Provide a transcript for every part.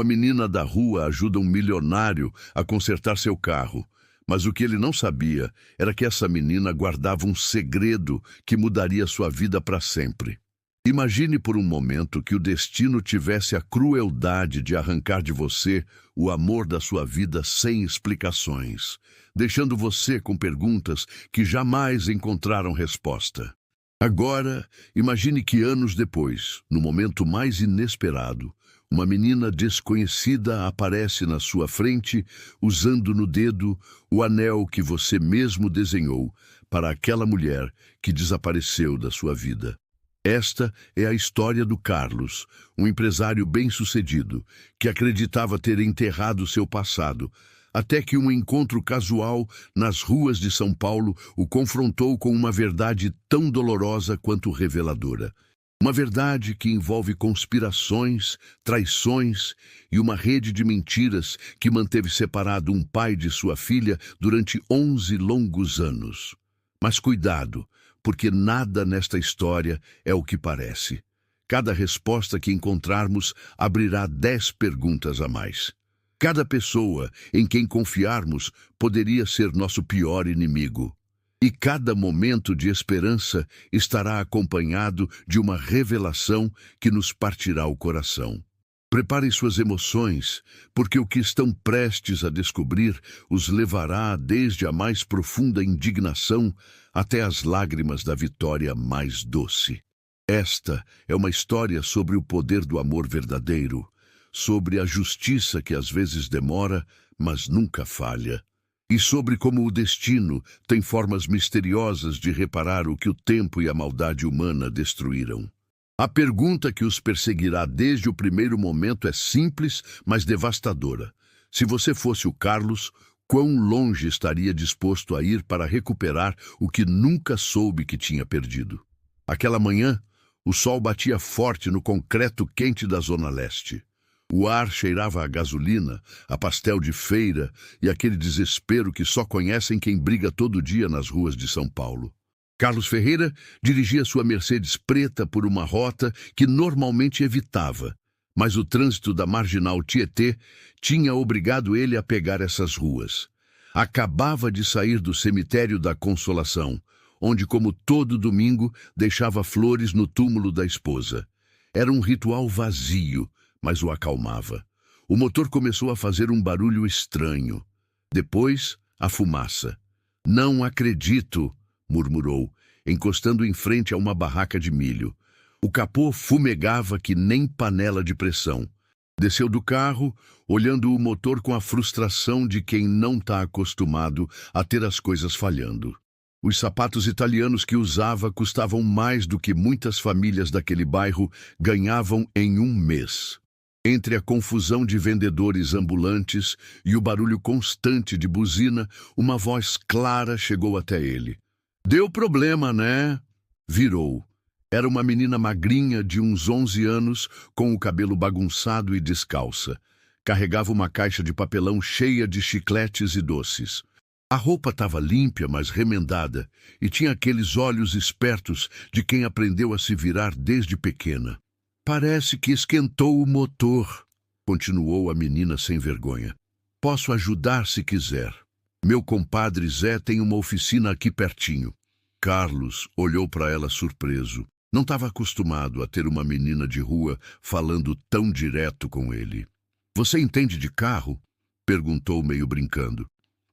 Uma menina da rua ajuda um milionário a consertar seu carro, mas o que ele não sabia era que essa menina guardava um segredo que mudaria sua vida para sempre. Imagine por um momento que o destino tivesse a crueldade de arrancar de você o amor da sua vida sem explicações, deixando você com perguntas que jamais encontraram resposta. Agora, imagine que anos depois, no momento mais inesperado, uma menina desconhecida aparece na sua frente, usando no dedo o anel que você mesmo desenhou para aquela mulher que desapareceu da sua vida. Esta é a história do Carlos, um empresário bem-sucedido, que acreditava ter enterrado seu passado, até que um encontro casual nas ruas de São Paulo o confrontou com uma verdade tão dolorosa quanto reveladora. Uma verdade que envolve conspirações, traições e uma rede de mentiras que manteve separado um pai de sua filha durante 11 longos anos. Mas cuidado, porque nada nesta história é o que parece. Cada resposta que encontrarmos abrirá 10 perguntas a mais. Cada pessoa em quem confiarmos poderia ser nosso pior inimigo. E cada momento de esperança estará acompanhado de uma revelação que nos partirá o coração. Preparem suas emoções, porque o que estão prestes a descobrir os levará desde a mais profunda indignação até as lágrimas da vitória mais doce. Esta é uma história sobre o poder do amor verdadeiro, sobre a justiça que às vezes demora, mas nunca falha, e sobre como o destino tem formas misteriosas de reparar o que o tempo e a maldade humana destruíram. A pergunta que os perseguirá desde o primeiro momento é simples, mas devastadora. Se você fosse o Carlos, quão longe estaria disposto a ir para recuperar o que nunca soube que tinha perdido? Aquela manhã, o sol batia forte no concreto quente da Zona Leste. O ar cheirava a gasolina, a pastel de feira e aquele desespero que só conhecem quem briga todo dia nas ruas de São Paulo. Carlos Ferreira dirigia sua Mercedes preta por uma rota que normalmente evitava, mas o trânsito da Marginal Tietê tinha obrigado ele a pegar essas ruas. Acabava de sair do cemitério da Consolação, onde, como todo domingo, deixava flores no túmulo da esposa. Era um ritual vazio, mas o acalmava. O motor começou a fazer um barulho estranho. Depois, a fumaça. "Não acredito", murmurou, encostando em frente a uma barraca de milho. O capô fumegava que nem panela de pressão. Desceu do carro, olhando o motor com a frustração de quem não está acostumado a ter as coisas falhando. Os sapatos italianos que usava custavam mais do que muitas famílias daquele bairro ganhavam em um mês. Entre a confusão de vendedores ambulantes e o barulho constante de buzina, uma voz clara chegou até ele. "Deu problema, né?" Virou. Era uma menina magrinha de uns 11 anos, com o cabelo bagunçado e descalça. Carregava uma caixa de papelão cheia de chicletes e doces. A roupa estava limpa, mas remendada, e tinha aqueles olhos espertos de quem aprendeu a se virar desde pequena. "Parece que esquentou o motor", continuou a menina sem vergonha. "Posso ajudar se quiser. Meu compadre Zé tem uma oficina aqui pertinho." Carlos olhou para ela surpreso. Não estava acostumado a ter uma menina de rua falando tão direto com ele. "Você entende de carro?" perguntou meio brincando.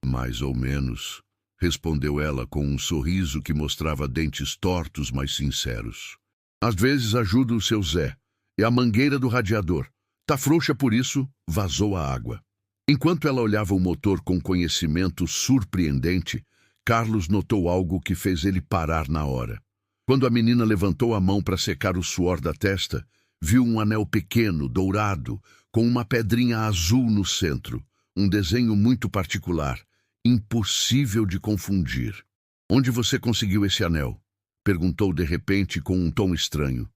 "Mais ou menos", respondeu ela com um sorriso que mostrava dentes tortos, mas sinceros. "Às vezes ajudo o seu Zé. É a mangueira do radiador. Tá frouxa, por isso vazou a água." Enquanto ela olhava o motor com conhecimento surpreendente, Carlos notou algo que fez ele parar na hora. Quando a menina levantou a mão para secar o suor da testa, viu um anel pequeno, dourado, com uma pedrinha azul no centro, um desenho muito particular, impossível de confundir. "Onde você conseguiu esse anel?" perguntou de repente com um tom estranho.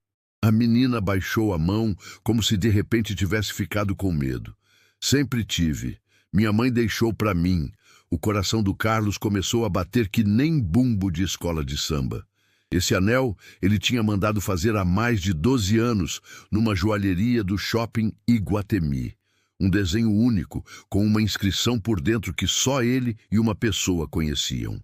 A menina baixou a mão como se de repente tivesse ficado com medo. "Sempre tive. Minha mãe deixou para mim." O coração do Carlos começou a bater que nem bumbo de escola de samba. Esse anel ele tinha mandado fazer há mais de 12 anos, numa joalheria do shopping Iguatemi. Um desenho único, com uma inscrição por dentro que só ele e uma pessoa conheciam.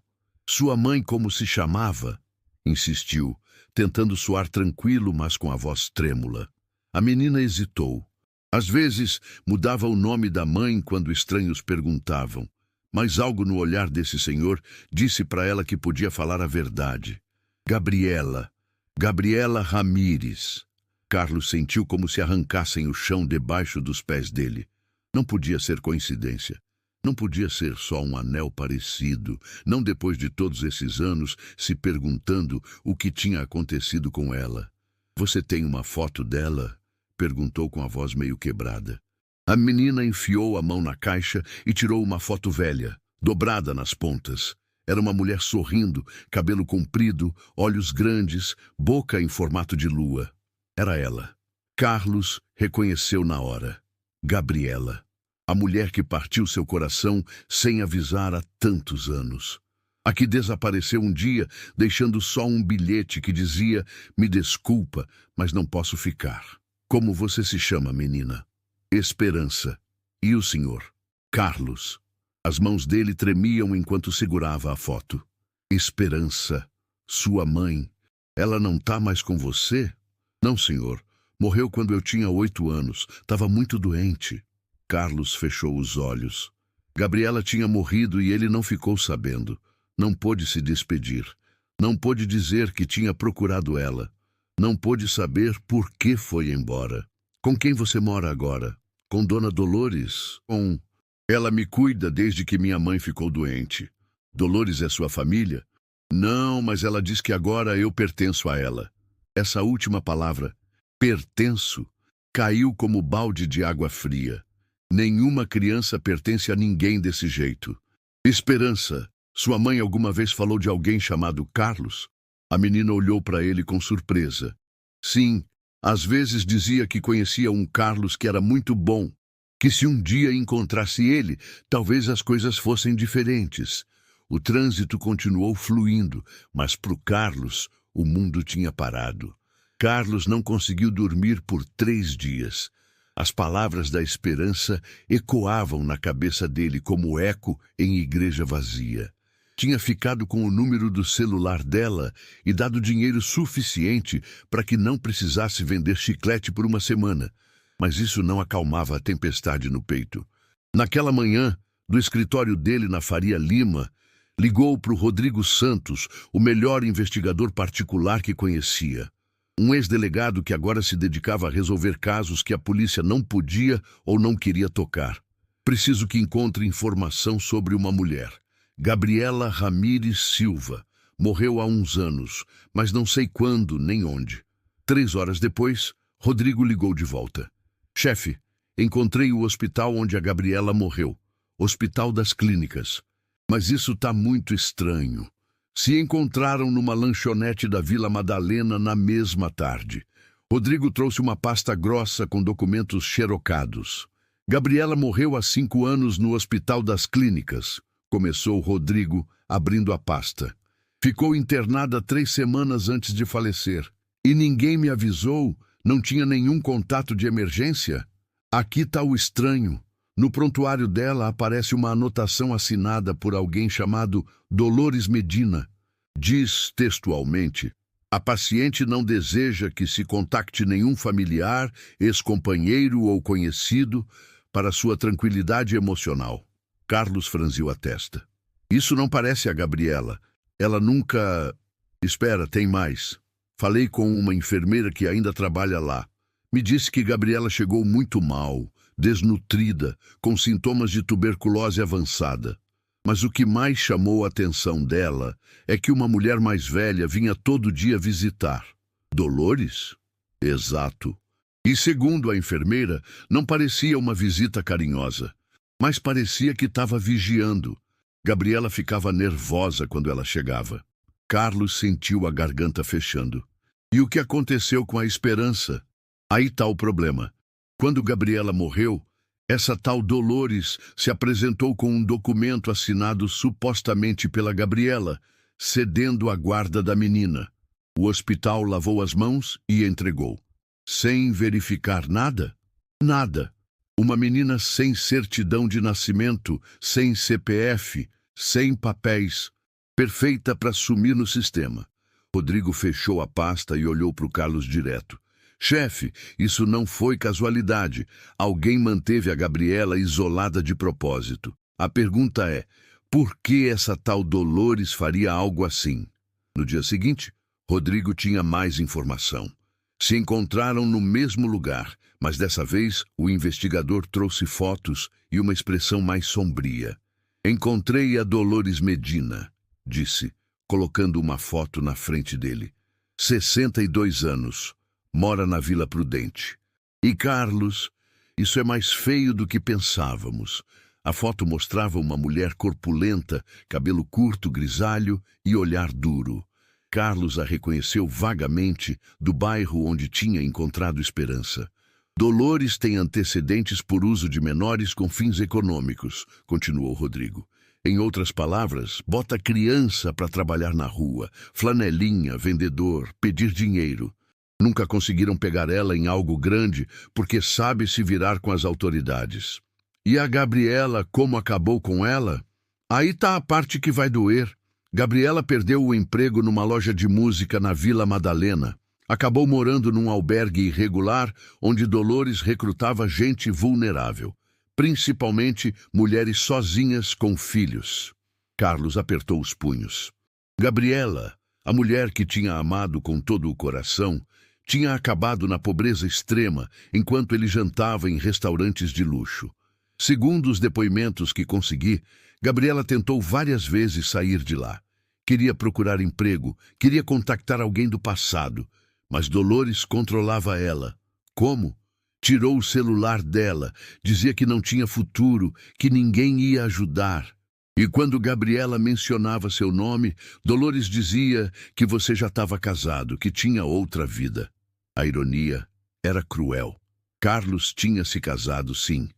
Sua mãe como se chamava? Insistiu, tentando soar tranquilo, mas com a voz trêmula. A menina hesitou. Às vezes, mudava o nome da mãe quando estranhos perguntavam, mas algo no olhar desse senhor disse para ela que podia falar a verdade. Gabriela. Gabriela Ramírez. Carlos sentiu como se arrancassem o chão debaixo dos pés dele. Não podia ser coincidência. Não podia ser só um anel parecido, não depois de todos esses anos se perguntando o que tinha acontecido com ela. Você tem uma foto dela? Perguntou com a voz meio quebrada. A menina enfiou a mão na caixa e tirou uma foto velha, dobrada nas pontas. Era uma mulher sorrindo, cabelo comprido, olhos grandes, boca em formato de lua. Era ela. Carlos reconheceu na hora. Gabriela. A mulher que partiu seu coração sem avisar há tantos anos. A que desapareceu um dia, deixando só um bilhete que dizia: me desculpa, mas não posso ficar. Como você se chama, menina? Esperança. E o senhor? Carlos. As mãos dele tremiam enquanto segurava a foto. Esperança. Sua mãe. Ela não tá mais com você? Não, senhor. Morreu quando eu tinha 8 anos. Estava muito doente. Carlos fechou os olhos. Gabriela tinha morrido e ele não ficou sabendo. Não pôde se despedir. Não pôde dizer que tinha procurado ela. Não pôde saber por que foi embora. Com quem você mora agora? Com Dona Dolores? Com... Ela me cuida desde que minha mãe ficou doente. Dolores é sua família? Não, mas ela diz que agora eu pertenço a ela. Essa última palavra, pertenço, caiu como balde de água fria. Nenhuma criança pertence a ninguém desse jeito. Esperança, sua mãe alguma vez falou de alguém chamado Carlos? A menina olhou para ele com surpresa. Sim, às vezes dizia que conhecia um Carlos que era muito bom, que se um dia encontrasse ele, talvez as coisas fossem diferentes. O trânsito continuou fluindo, mas para o Carlos, o mundo tinha parado. Carlos não conseguiu dormir por 3 dias. As palavras da esperança ecoavam na cabeça dele como eco em igreja vazia. Tinha ficado com o número do celular dela e dado dinheiro suficiente para que não precisasse vender chiclete por uma semana. Mas isso não acalmava a tempestade no peito. Naquela manhã, do escritório dele na Faria Lima, ligou para o Rodrigo Santos, o melhor investigador particular que conhecia. Um ex-delegado que agora se dedicava a resolver casos que a polícia não podia ou não queria tocar. Preciso que encontre informação sobre uma mulher. Gabriela Ramírez Silva. Morreu há uns anos, mas não sei quando nem onde. 3 horas depois, Rodrigo ligou de volta. Chefe, encontrei o hospital onde a Gabriela morreu. Hospital das Clínicas. Mas isso tá muito estranho. Se encontraram numa lanchonete da Vila Madalena na mesma tarde. Rodrigo trouxe uma pasta grossa com documentos xerocados. Gabriela morreu há 5 anos no Hospital das Clínicas, começou Rodrigo, abrindo a pasta. Ficou internada 3 semanas antes de falecer. E ninguém me avisou, não tinha nenhum contato de emergência? Aqui tá o estranho. No prontuário dela aparece uma anotação assinada por alguém chamado Dolores Medina. Diz textualmente: a paciente não deseja que se contacte nenhum familiar, ex-companheiro ou conhecido para sua tranquilidade emocional. Carlos franziu a testa. Isso não parece a Gabriela. Ela nunca... Espera, tem mais. Falei com uma enfermeira que ainda trabalha lá. Me disse que Gabriela chegou muito mal, desnutrida, com sintomas de tuberculose avançada. Mas o que mais chamou a atenção dela é que uma mulher mais velha vinha todo dia visitar. Dolores? Exato. E segundo a enfermeira, não parecia uma visita carinhosa, mas parecia que estava vigiando. Gabriela ficava nervosa quando ela chegava. Carlos sentiu a garganta fechando. E o que aconteceu com a Esperança? Aí está o problema. Quando Gabriela morreu, essa tal Dolores se apresentou com um documento assinado supostamente pela Gabriela, cedendo a guarda da menina. O hospital lavou as mãos e entregou. Sem verificar nada? Nada. Uma menina sem certidão de nascimento, sem CPF, sem papéis, perfeita para sumir no sistema. Rodrigo fechou a pasta e olhou para o Carlos direto. Chefe, isso não foi casualidade. Alguém manteve a Gabriela isolada de propósito. A pergunta é, por que essa tal Dolores faria algo assim? No dia seguinte, Rodrigo tinha mais informação. Se encontraram no mesmo lugar, mas dessa vez o investigador trouxe fotos e uma expressão mais sombria. Encontrei a Dolores Medina, disse, colocando uma foto na frente dele. 62 anos, mora na Vila Prudente. E Carlos, isso é mais feio do que pensávamos. A foto mostrava uma mulher corpulenta, cabelo curto, grisalho e olhar duro. Carlos a reconheceu vagamente do bairro onde tinha encontrado Esperança. Dolores tem antecedentes por uso de menores com fins econômicos, continuou Rodrigo. Em outras palavras, bota criança para trabalhar na rua, flanelinha, vendedor, pedir dinheiro. Nunca conseguiram pegar ela em algo grande porque sabe se virar com as autoridades. E a Gabriela, como acabou com ela? Aí tá a parte que vai doer. Gabriela perdeu o emprego numa loja de música na Vila Madalena. Acabou morando num albergue irregular onde Dolores recrutava gente vulnerável, principalmente mulheres sozinhas com filhos. Carlos apertou os punhos. Gabriela, a mulher que tinha amado com todo o coração, tinha acabado na pobreza extrema enquanto ele jantava em restaurantes de luxo. Segundo os depoimentos que consegui, Gabriela tentou várias vezes sair de lá. Queria procurar emprego, queria contactar alguém do passado, mas Dolores controlava ela. Como? Tirou o celular dela, dizia que não tinha futuro, que ninguém ia ajudar. E quando Gabriela mencionava seu nome, Dolores dizia que você já estava casado, que tinha outra vida. A ironia era cruel. Carlos tinha se casado, sim,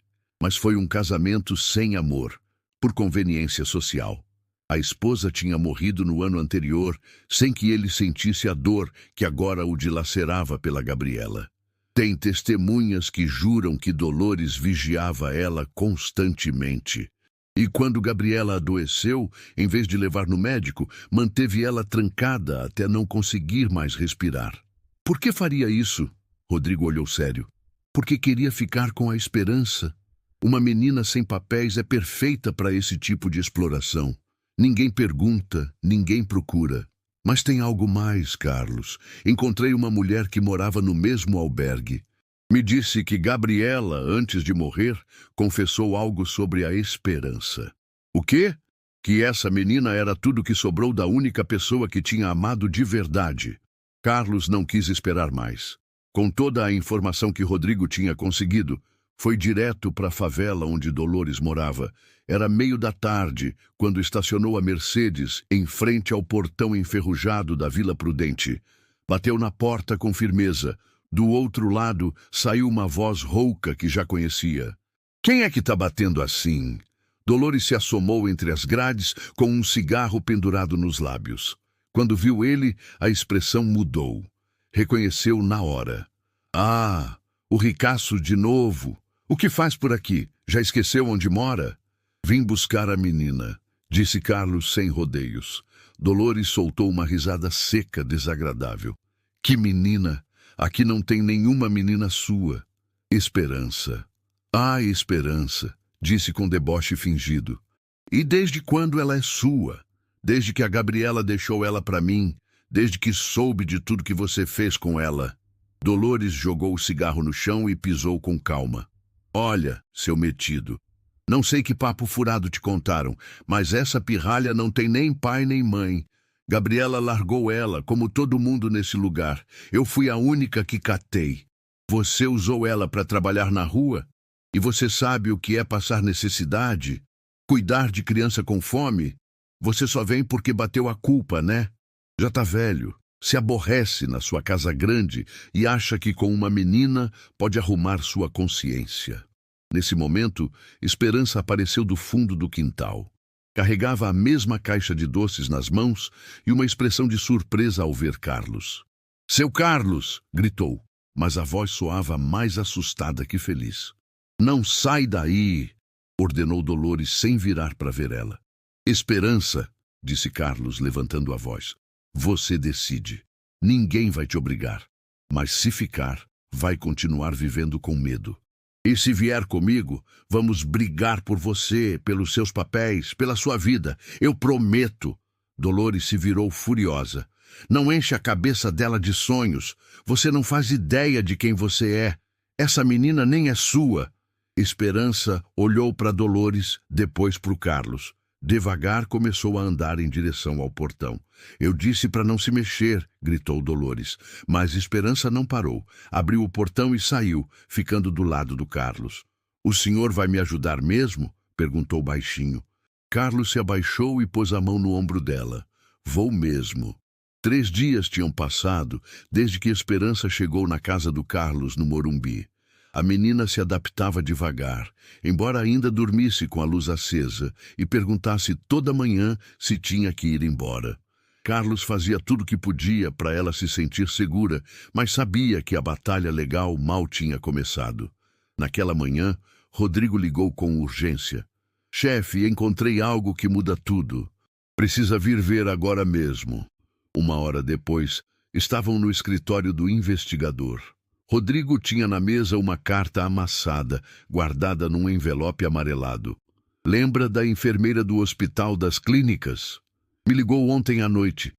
mas foi um casamento sem amor, por conveniência social. A esposa tinha morrido no ano anterior, sem que ele sentisse a dor que agora o dilacerava pela Gabriela. Tem testemunhas que juram que Dolores vigiava ela constantemente. E quando Gabriela adoeceu, em vez de levar no médico, manteve ela trancada até não conseguir mais respirar. Por que faria isso? Rodrigo olhou sério. Porque queria ficar com a Esperança. Uma menina sem papéis é perfeita para esse tipo de exploração. Ninguém pergunta, ninguém procura. Mas tem algo mais, Carlos. Encontrei uma mulher que morava no mesmo albergue. Me disse que Gabriela, antes de morrer, confessou algo sobre a Esperança. O quê? Que essa menina era tudo que sobrou da única pessoa que tinha amado de verdade. Carlos não quis esperar mais. Com toda a informação que Rodrigo tinha conseguido, foi direto para a favela onde Dolores morava. Era meio da tarde, quando estacionou a Mercedes em frente ao portão enferrujado da Vila Prudente. Bateu na porta com firmeza. Do outro lado, saiu uma voz rouca que já conhecia. Quem é que tá batendo assim? Dolores se assomou entre as grades com um cigarro pendurado nos lábios. Quando viu ele, a expressão mudou. Reconheceu na hora. Ah, o ricaço de novo. O que faz por aqui? Já esqueceu onde mora? Vim buscar a menina, disse Carlos sem rodeios. Dolores soltou uma risada seca, desagradável. Que menina? Aqui não tem nenhuma menina sua. Esperança. Ah, Esperança, disse com deboche fingido. E desde quando ela é sua? Desde que a Gabriela deixou ela para mim, desde que soube de tudo que você fez com ela. Dolores jogou o cigarro no chão e pisou com calma. Olha, seu metido, não sei que papo furado te contaram, mas essa pirralha não tem nem pai nem mãe. Gabriela largou ela, como todo mundo nesse lugar. Eu fui a única que catei. Você usou ela para trabalhar na rua? E você sabe o que é passar necessidade? Cuidar de criança com fome? Você só vem porque bateu a culpa, né? Já tá velho, se aborrece na sua casa grande e acha que com uma menina pode arrumar sua consciência. Nesse momento, Esperança apareceu do fundo do quintal. Carregava a mesma caixa de doces nas mãos e uma expressão de surpresa ao ver Carlos. Seu Carlos! Gritou, mas a voz soava mais assustada que feliz. Não sai daí, ordenou Dolores sem virar para ver ela. Esperança, disse Carlos, levantando a voz. Você decide. Ninguém vai te obrigar. Mas se ficar, vai continuar vivendo com medo. E se vier comigo, vamos brigar por você, pelos seus papéis, pela sua vida. Eu prometo. Dolores se virou furiosa. Não enche a cabeça dela de sonhos. Você não faz ideia de quem você é. Essa menina nem é sua. Esperança olhou para Dolores, depois para o Carlos. Devagar começou a andar em direção ao portão. Eu disse para não se mexer, gritou Dolores. Mas Esperança não parou. Abriu o portão e saiu, ficando do lado do Carlos. O senhor vai me ajudar mesmo? Perguntou baixinho. Carlos se abaixou e pôs a mão no ombro dela. Vou mesmo. 3 dias tinham passado desde que Esperança chegou na casa do Carlos, no Morumbi. A menina se adaptava devagar, embora ainda dormisse com a luz acesa e perguntasse toda manhã se tinha que ir embora. Carlos fazia tudo o que podia para ela se sentir segura, mas sabia que a batalha legal mal tinha começado. Naquela manhã, Rodrigo ligou com urgência. Chefe, encontrei algo que muda tudo. Precisa vir ver agora mesmo. 1 hora depois, estavam no escritório do investigador. Rodrigo tinha na mesa uma carta amassada, guardada num envelope amarelado. Lembra da enfermeira do Hospital das Clínicas? Me ligou ontem à noite.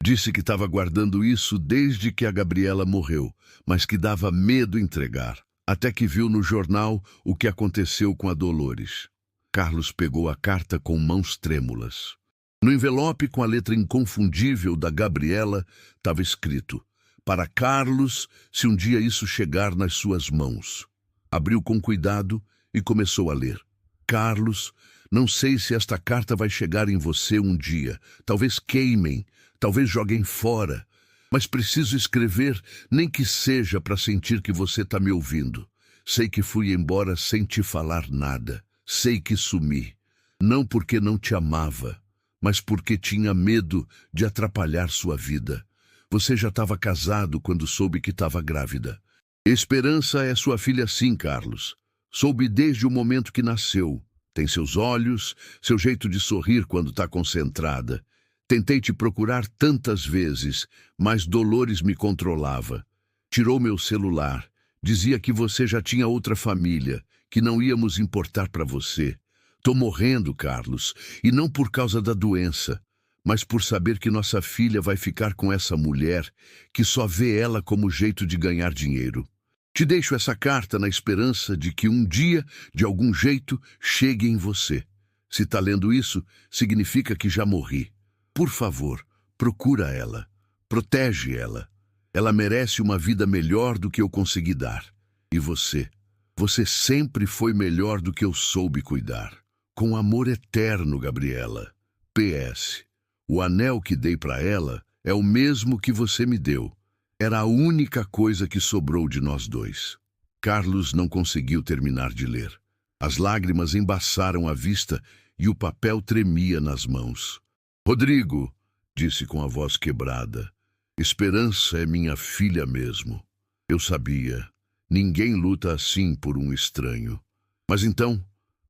Disse que estava guardando isso desde que a Gabriela morreu, mas que dava medo entregar, até que viu no jornal o que aconteceu com a Dolores. Carlos pegou a carta com mãos trêmulas. No envelope, com a letra inconfundível da Gabriela, estava escrito: para Carlos, se um dia isso chegar nas suas mãos. Abriu com cuidado e começou a ler. Carlos, não sei se esta carta vai chegar em você um dia. Talvez queimem, talvez joguem fora. Mas preciso escrever, nem que seja para sentir que você está me ouvindo. Sei que fui embora sem te falar nada. Sei que sumi. Não porque não te amava, mas porque tinha medo de atrapalhar sua vida. Você já estava casado quando soube que estava grávida. Esperança é sua filha sim, Carlos. Soube desde o momento que nasceu. Tem seus olhos, seu jeito de sorrir quando está concentrada. Tentei te procurar tantas vezes, mas Dolores me controlava. Tirou meu celular. Dizia que você já tinha outra família, que não íamos importar para você. Tô morrendo, Carlos, e não por causa da doença, mas por saber que nossa filha vai ficar com essa mulher que só vê ela como jeito de ganhar dinheiro. Te deixo essa carta na esperança de que um dia, de algum jeito, chegue em você. Se tá lendo isso, significa que já morri. Por favor, procura ela. Protege ela. Ela merece uma vida melhor do que eu consegui dar. E você? Você sempre foi melhor do que eu soube cuidar. Com amor eterno, Gabriela. PS. O anel que dei para ela é o mesmo que você me deu. Era a única coisa que sobrou de nós dois. Carlos não conseguiu terminar de ler. As lágrimas embaçaram a vista e o papel tremia nas mãos. Rodrigo, disse com a voz quebrada, Esperança é minha filha mesmo. Eu sabia. Ninguém luta assim por um estranho. Mas então,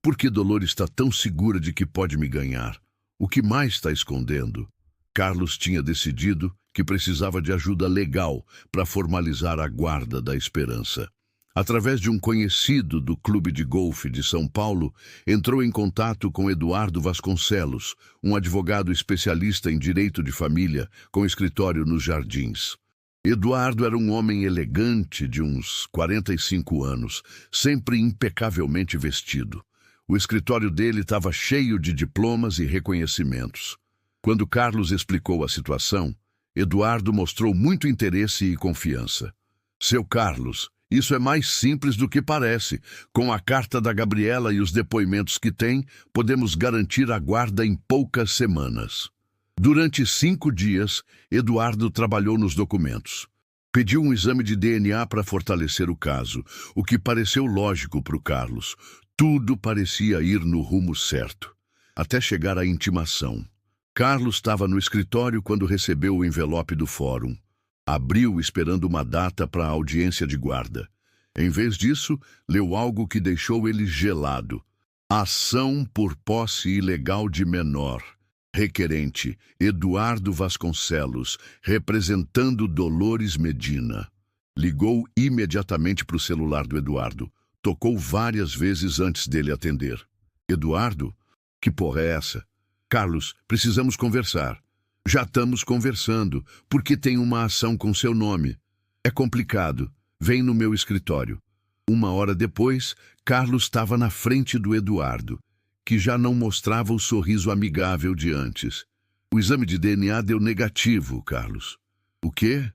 por que Dolores está tão segura de que pode me ganhar? O que mais está escondendo? Carlos tinha decidido que precisava de ajuda legal para formalizar a guarda da Esperança. Através de um conhecido do Clube de Golfe de São Paulo, entrou em contato com Eduardo Vasconcelos, um advogado especialista em direito de família, com escritório nos Jardins. Eduardo era um homem elegante de uns 45 anos, sempre impecavelmente vestido. O escritório dele estava cheio de diplomas e reconhecimentos. Quando Carlos explicou a situação, Eduardo mostrou muito interesse e confiança. Seu Carlos, isso é mais simples do que parece. Com a carta da Gabriela e os depoimentos que tem, podemos garantir a guarda em poucas semanas. Durante 5 dias, Eduardo trabalhou nos documentos. Pediu um exame de DNA para fortalecer o caso, o que pareceu lógico para o Carlos. Tudo parecia ir no rumo certo, até chegar à intimação. Carlos estava no escritório quando recebeu o envelope do fórum. Abriu esperando uma data para a audiência de guarda. Em vez disso, leu algo que deixou ele gelado. Ação por posse ilegal de menor. Requerente, Eduardo Vasconcelos, representando Dolores Medina. Ligou imediatamente para o celular do Eduardo. Tocou várias vezes antes dele atender. Eduardo? Que porra é essa? Carlos, precisamos conversar. Já estamos conversando, porque tem uma ação com seu nome. É complicado. Vem no meu escritório. 1 hora depois, Carlos estava na frente do Eduardo, que já não mostrava o sorriso amigável de antes. O exame de DNA deu negativo, Carlos. O quê?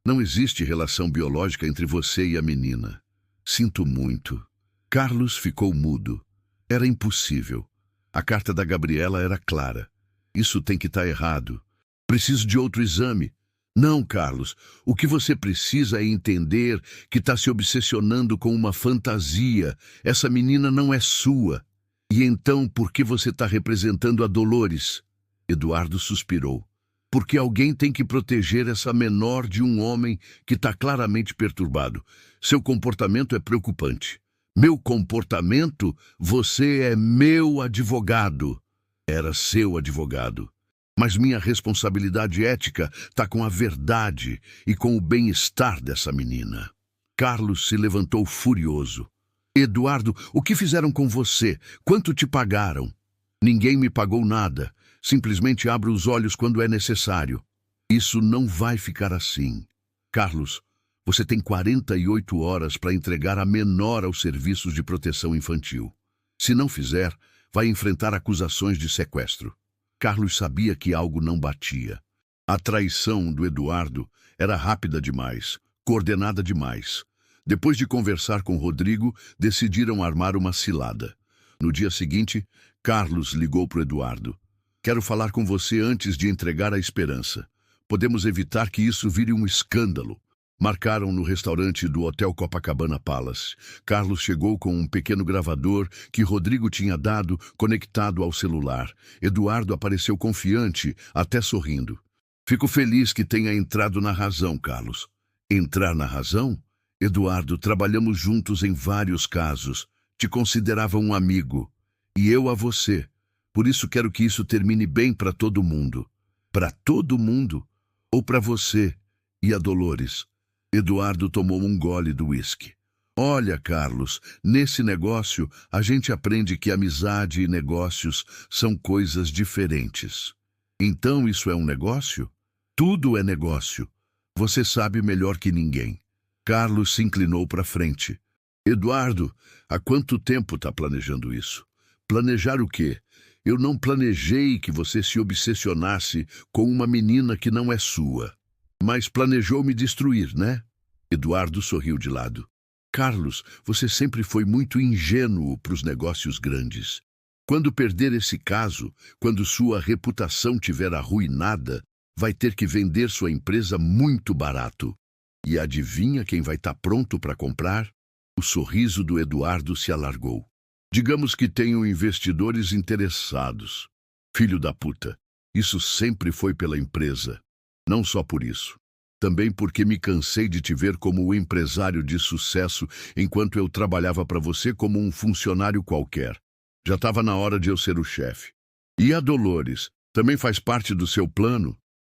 Não existe relação biológica entre você e a menina. Sinto muito. Carlos ficou mudo. Era impossível. A carta da Gabriela era clara. Isso tem que estar errado. Preciso de outro exame. Não, Carlos. O que você precisa é entender que está se obsessionando com uma fantasia. Essa menina não é sua. E então, por que você está representando a Dolores? Eduardo suspirou. Porque alguém tem que proteger essa menor de um homem que está claramente perturbado. Seu comportamento é preocupante. Meu comportamento? Você é meu advogado. Era seu advogado. Mas minha responsabilidade ética está com a verdade e com o bem-estar dessa menina. Carlos se levantou furioso. Eduardo, o que fizeram com você? Quanto te pagaram? Ninguém me pagou nada. Simplesmente abro os olhos quando é necessário. Isso não vai ficar assim. Carlos, você tem 48 horas para entregar a menor aos serviços de proteção infantil. Se não fizer, vai enfrentar acusações de sequestro. Carlos sabia que algo não batia. A traição do Eduardo era rápida demais, coordenada demais. Depois de conversar com Rodrigo, decidiram armar uma cilada. No dia seguinte, Carlos ligou para o Eduardo. Quero falar com você antes de entregar a esperança. Podemos evitar que isso vire um escândalo. Marcaram no restaurante do Hotel Copacabana Palace. Carlos chegou com um pequeno gravador que Rodrigo tinha dado, conectado ao celular. Eduardo apareceu confiante, até sorrindo. Fico feliz que tenha entrado na razão, Carlos. Entrar na razão? Eduardo, trabalhamos juntos em vários casos. Te considerava um amigo. E eu a você. Por isso quero que isso termine bem para todo mundo. Para todo mundo? Ou para você e a Dolores? Eduardo tomou um gole do uísque. Olha, Carlos, nesse negócio a gente aprende que amizade e negócios são coisas diferentes. Então isso é um negócio? Tudo é negócio. Você sabe melhor que ninguém. Carlos se inclinou para frente. Eduardo, há quanto tempo está planejando isso? Planejar o quê? Eu não planejei que você se obsessionasse com uma menina que não é sua. Mas planejou me destruir, né? Eduardo sorriu de lado. Carlos, você sempre foi muito ingênuo para os negócios grandes. Quando perder esse caso, quando sua reputação tiver arruinada, vai ter que vender sua empresa muito barato. E adivinha quem vai estar pronto para comprar? O sorriso do Eduardo se alargou. Digamos que tenho investidores interessados. Filho da puta, isso sempre foi pela empresa. Não só por isso. Também porque me cansei de te ver como o empresário de sucesso enquanto eu trabalhava para você como um funcionário qualquer. Já estava na hora de eu ser o chefe. E a Dolores também faz parte do seu plano?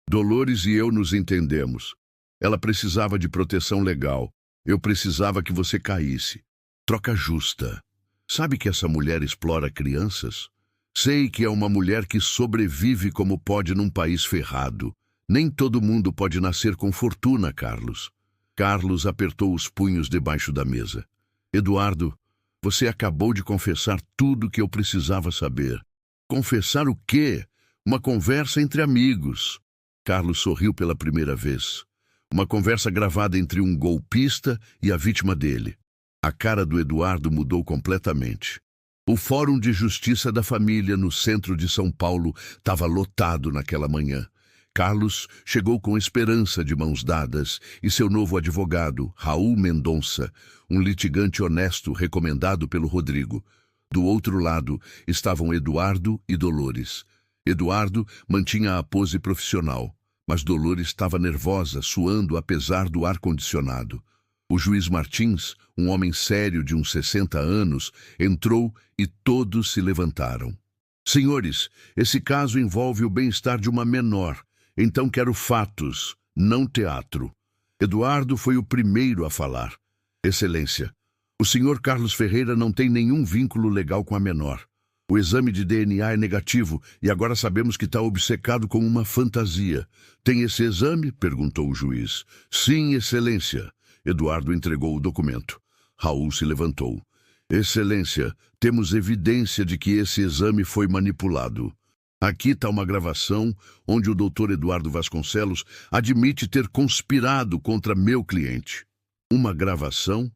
Dolores e eu nos entendemos. Ela precisava de proteção legal. Eu precisava que você caísse. Troca justa. Sabe que essa mulher explora crianças? Sei que é uma mulher que sobrevive como pode num país ferrado. Nem todo mundo pode nascer com fortuna, Carlos. Carlos apertou os punhos debaixo da mesa. Eduardo, você acabou de confessar tudo que eu precisava saber. Confessar o quê? Uma conversa entre amigos. Carlos sorriu pela primeira vez. Uma conversa gravada entre um golpista e a vítima dele. A cara do Eduardo mudou completamente. O Fórum de Justiça da Família no centro de São Paulo estava lotado naquela manhã. Carlos chegou com esperança de mãos dadas e seu novo advogado, Raul Mendonça, um litigante honesto recomendado pelo Rodrigo. Do outro lado estavam Eduardo e Dolores. Eduardo mantinha a pose profissional, mas Dolores estava nervosa, suando apesar do ar-condicionado. O juiz Martins, um homem sério de uns 60 anos, entrou e todos se levantaram. Senhores, esse caso envolve o bem-estar de uma menor, então quero fatos, não teatro. Eduardo foi o primeiro a falar. Excelência, o senhor Carlos Ferreira não tem nenhum vínculo legal com a menor. O exame de DNA é negativo e agora sabemos que está obcecado com uma fantasia. Tem esse exame? Perguntou o juiz. Sim, excelência. Eduardo entregou o documento. Raul se levantou. Excelência, temos evidência de que esse exame foi manipulado. Aqui está uma gravação onde o doutor Eduardo Vasconcelos admite ter conspirado contra meu cliente. Uma gravação?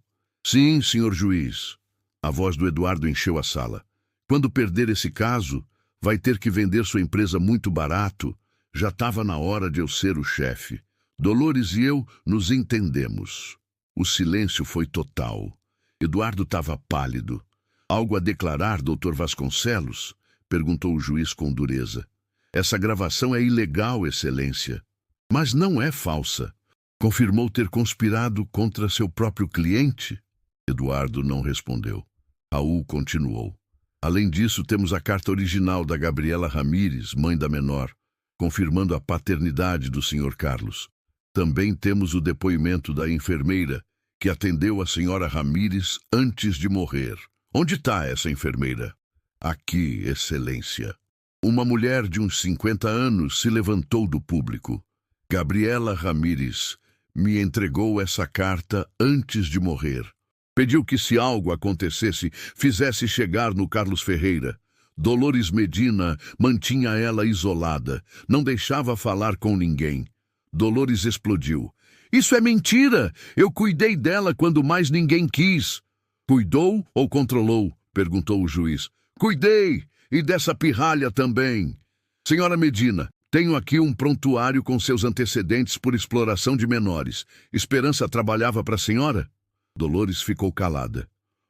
Sim, senhor juiz. A voz do Eduardo encheu a sala. Quando perder esse caso, vai ter que vender sua empresa muito barato. Já estava na hora de eu ser o chefe. Dolores e eu nos entendemos. O silêncio foi total. Eduardo estava pálido. Algo a declarar, doutor Vasconcelos? Perguntou o juiz com dureza. Essa gravação é ilegal, excelência. Mas não é falsa. Confirmou ter conspirado contra seu próprio cliente? Eduardo não respondeu. Raul continuou. Além disso, temos a carta original da Gabriela Ramírez, mãe da menor, confirmando a paternidade do Sr. Carlos. Também temos o depoimento da enfermeira, que atendeu a senhora Ramírez antes de morrer. Onde está essa enfermeira? Aqui, excelência. Uma mulher de uns 50 anos se levantou do público. Gabriela Ramírez me entregou essa carta antes de morrer. Pediu que, se algo acontecesse, fizesse chegar no Carlos Ferreira. Dolores Medina mantinha ela isolada, não deixava falar com ninguém. Dolores explodiu. Isso é mentira! Eu cuidei dela quando mais ninguém quis. Cuidou ou controlou? Perguntou o juiz. Cuidei! E dessa pirralha também. Senhora Medina, tenho aqui um prontuário com seus antecedentes por exploração de menores. Esperança trabalhava para a senhora? Dolores ficou calada.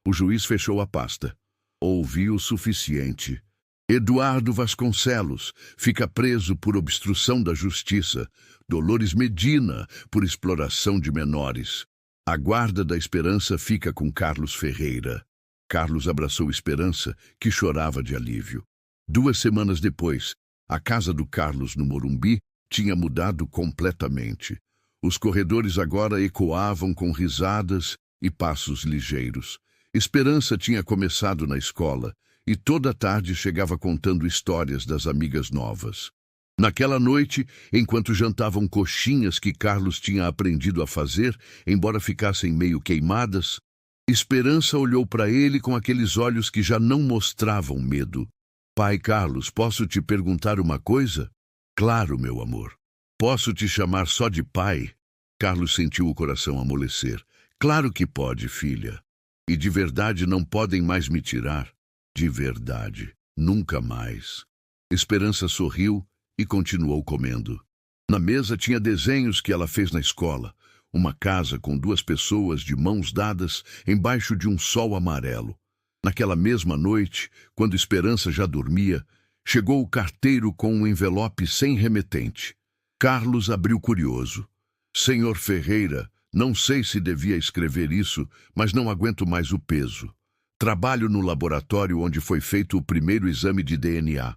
O juiz fechou a pasta. Ouviu o suficiente. Eduardo Vasconcelos fica preso por obstrução da justiça. Dolores Medina por exploração de menores. A guarda da Esperança fica com Carlos Ferreira. Carlos abraçou Esperança, que chorava de alívio. 2 semanas depois, a casa do Carlos no Morumbi tinha mudado completamente. Os corredores agora ecoavam com risadas e passos ligeiros. Esperança tinha começado na escola e toda tarde chegava contando histórias das amigas novas. Naquela noite, enquanto jantavam coxinhas que Carlos tinha aprendido a fazer, embora ficassem meio queimadas, Esperança olhou para ele com aqueles olhos que já não mostravam medo. Pai Carlos, posso te perguntar uma coisa? Claro, meu amor. Posso te chamar só de pai? Carlos sentiu o coração amolecer. Claro que pode, filha. E de verdade não podem mais me tirar? De verdade, nunca mais. Esperança sorriu e continuou comendo. Na mesa tinha desenhos que ela fez na escola. Uma casa com 2 pessoas de mãos dadas embaixo de um sol amarelo. Naquela mesma noite, quando Esperança já dormia, chegou o carteiro com um envelope sem remetente. Carlos abriu curioso. Senhor Ferreira, não sei se devia escrever isso, mas não aguento mais o peso. Trabalho no laboratório onde foi feito o primeiro exame de DNA.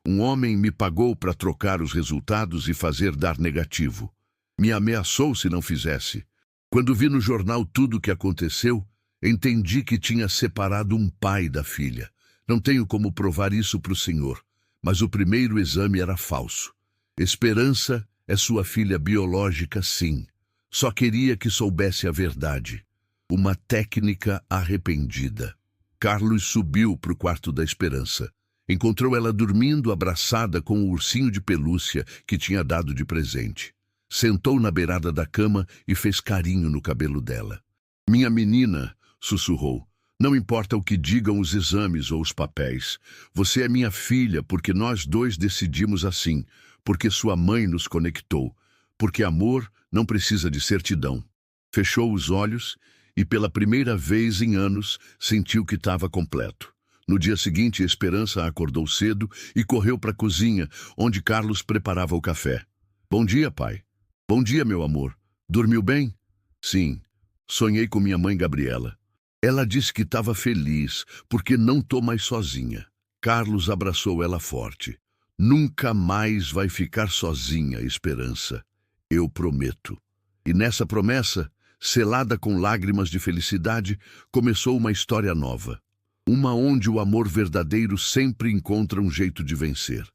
Um homem me pagou para trocar os resultados e fazer dar negativo. Me ameaçou se não fizesse. Quando vi no jornal tudo o que aconteceu, entendi que tinha separado um pai da filha. Não tenho como provar isso para o senhor, mas o primeiro exame era falso. Esperança é sua filha biológica, sim. Só queria que soubesse a verdade. Uma técnica arrependida. Carlos subiu para o quarto da Esperança. Encontrou ela dormindo abraçada com o ursinho de pelúcia que tinha dado de presente. Sentou na beirada da cama e fez carinho no cabelo dela. Minha menina, sussurrou, não importa o que digam os exames ou os papéis. Você é minha filha porque nós 2 decidimos assim, porque sua mãe nos conectou, porque amor não precisa de certidão. Fechou os olhos e pela primeira vez em anos sentiu que estava completo. No dia seguinte, Esperança acordou cedo e correu para a cozinha, onde Carlos preparava o café. Bom dia, pai. Bom dia, meu amor. Dormiu bem? Sim. Sonhei com minha mãe Gabriela. Ela disse que estava feliz, porque não estou mais sozinha. Carlos abraçou ela forte. Nunca mais vai ficar sozinha, Esperança. Eu prometo. E nessa promessa, selada com lágrimas de felicidade, começou uma história nova. Uma onde o amor verdadeiro sempre encontra um jeito de vencer.